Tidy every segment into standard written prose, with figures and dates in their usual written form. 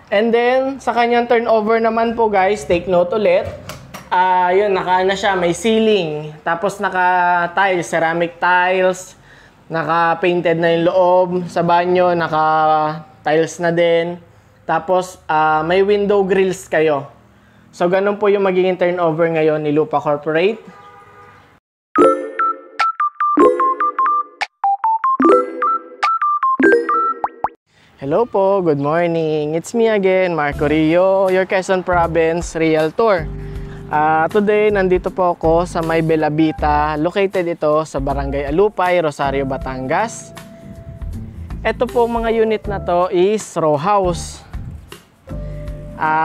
And then, sa kanyang turnover naman po guys, take note ulit. Yun, naka siya, may ceiling. Tapos naka-tiles, ceramic tiles. Naka-painted na yung loob. Sa banyo, naka-tiles na din. Tapos, may window grills kayo. So, ganun po yung magiging turnover ngayon ni Lupa Corporate. Hello po, good morning. It's me again, Marco Rio, your Quezon Province Realtor. Today, nandito po ako sa May Bellavita. Located ito sa Barangay Alupay, Rosario, Batangas. Ito po mga unit na to is row house.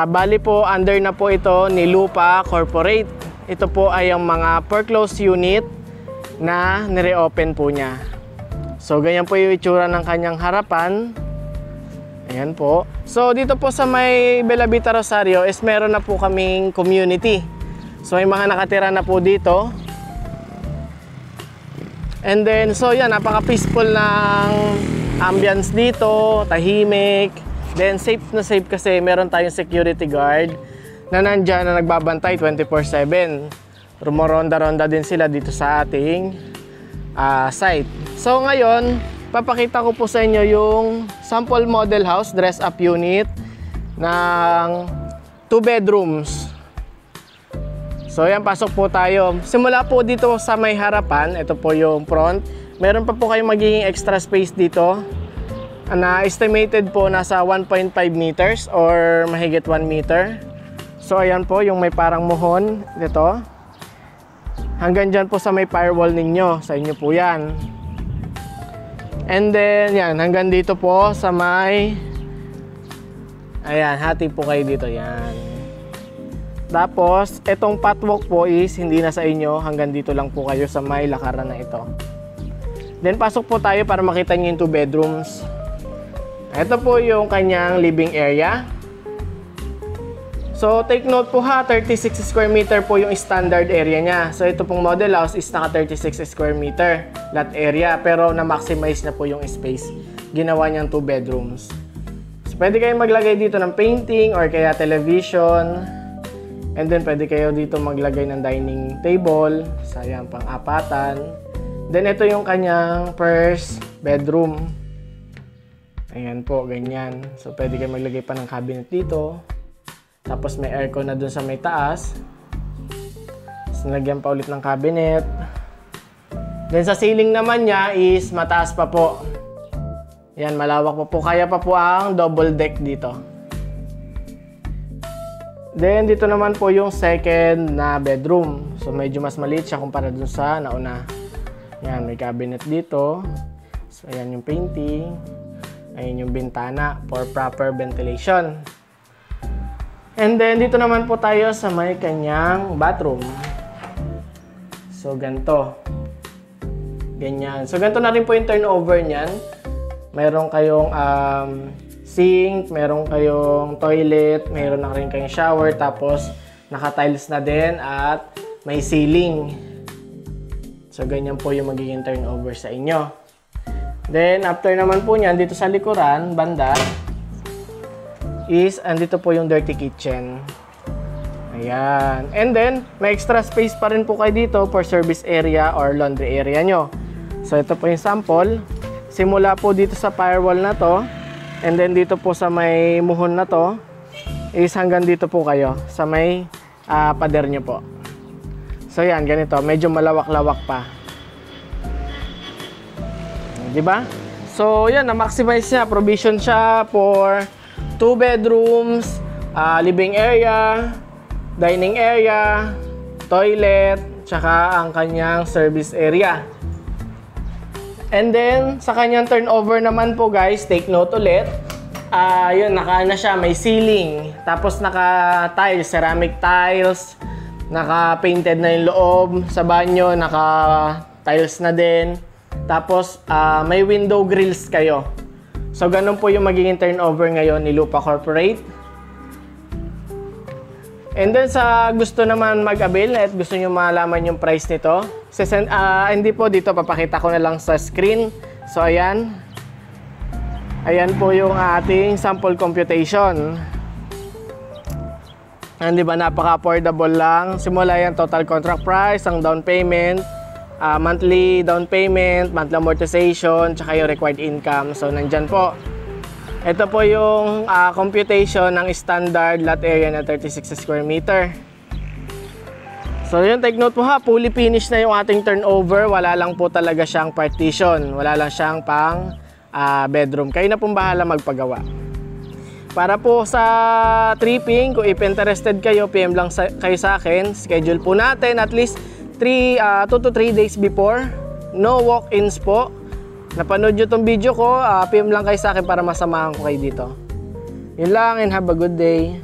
Bali po, under na po ito ni Lupa Corporate. Ito po ay ang mga foreclosed unit na nire-open po niya. So, ganyan po yung itsura ng kanyang harapan. Ayan po. So, dito po sa May Bellavita, Rosario is meron na po kaming community. So, may mga nakatira na po dito. And then, so yan, napaka-peaceful ng ambience dito, tahimik. Then, safe na safe kasi meron tayong security guard na nandyan na nagbabantay 24/7. Rumoronda-ronda din sila dito sa ating site. So, ngayon, papakita ko po sa inyo yung sample model house, dress-up unit ng 2 bedrooms. So, yan, pasok po tayo. Simula po dito sa may harapan, ito po yung front. Meron pa po kayong magiging extra space dito na estimated po nasa 1.5 meters or mahigit 1 meter. So, ayan po yung may parang muhon dito. Hanggang dyan po sa may firewall ninyo. Sa inyo po yan. And then, yan, hanggang dito po sa may, ayan, hati po kayo dito, yan. Tapos, itong pathwalk po is hindi na sa inyo, hanggang dito lang po kayo sa may lakaran na ito. Then, pasok po tayo para makita nyo yung 2 bedrooms. Ito po yung kanyang living area. So, take note po ha, 36 square meter po yung standard area niya. So, ito pong model house is naka 36 square meter lot area. Pero na-maximize na po yung space. Ginawa niyang 2 bedrooms. So, pwede kayong maglagay dito ng painting or kaya television. And then, pwede kayo dito maglagay ng dining table. Sayang, pang-apatan. Then, ito yung kanyang first bedroom. Ayan po, ganyan. So, pwede kayong maglagay pa ng cabinet dito. Tapos may aircon na dun sa may taas. Tapos nilagyan pa ulit ng cabinet. Then sa ceiling naman niya is mataas pa po. Yan, malawak pa po. Kaya pa po ang double deck dito. Then dito naman po yung second na bedroom. So medyo mas maliit siya kumpara dun sa nauna. Yan, may cabinet dito. So ayan yung painting. Ayan yung bintana for proper ventilation. And then, dito naman po tayo sa may kanyang bathroom. So, ganito. Ganyan. So, ganito na rin po yung turnover niyan. Meron kayong sink, meron kayong toilet, meron na rin kayong shower, tapos naka-tiles na din at may ceiling. So, ganyan po yung magiging turnover sa inyo. Then, after naman po niyan, dito sa likuran, banda, is andito po yung dirty kitchen. Ayan. And then, may extra space pa rin po kayo dito for service area or laundry area nyo. So, ito po yung sample. Simula po dito sa firewall na to. And then, dito po sa may muhon na to. Is hanggang dito po kayo. Sa may pader nyo po. So, yan. Ganito. Medyo malawak-lawak pa. Diba? So, yan. Na-maximize niya. Provision siya for 2 bedrooms, living area, dining area, toilet, tsaka ang kanyang service area. And then, sa kanyang turnover naman po guys, take note ulit. Yun, naka siya, may ceiling. Tapos naka-tiles, ceramic tiles. Naka-painted na yung loob. Sa banyo, naka-tiles na din. Tapos, may window grills kayo. So, ganun po yung magiging turnover ngayon ni Lupa Corporate. And then, sa gusto naman mag-avail at gusto nyo malaman yung price nito, hindi po dito, papakita ko na lang sa screen. So, ayan. Ayan po yung ating sample computation. Di ba, napaka-affordable lang. Simula yan, total contract price, ang down payment, monthly down payment, monthly amortization, tsaka yung required income. So, nandyan po. Ito po yung computation ng standard lot area na 36 square meter. So yun, take note po ha, fully finished na yung ating turnover. Wala lang po talaga siyang partition. Wala lang siyang pang bedroom. Kayo na pong bahala magpagawa. Para po sa tripping, kung if interested kayo, PM lang kayo sa akin. Schedule po natin at least 2 to 3 days before. No walk-ins po. Napanood nyo tong video ko, PM lang kayo sa akin para masamahan ko kayo dito. Yun lang and have a good day.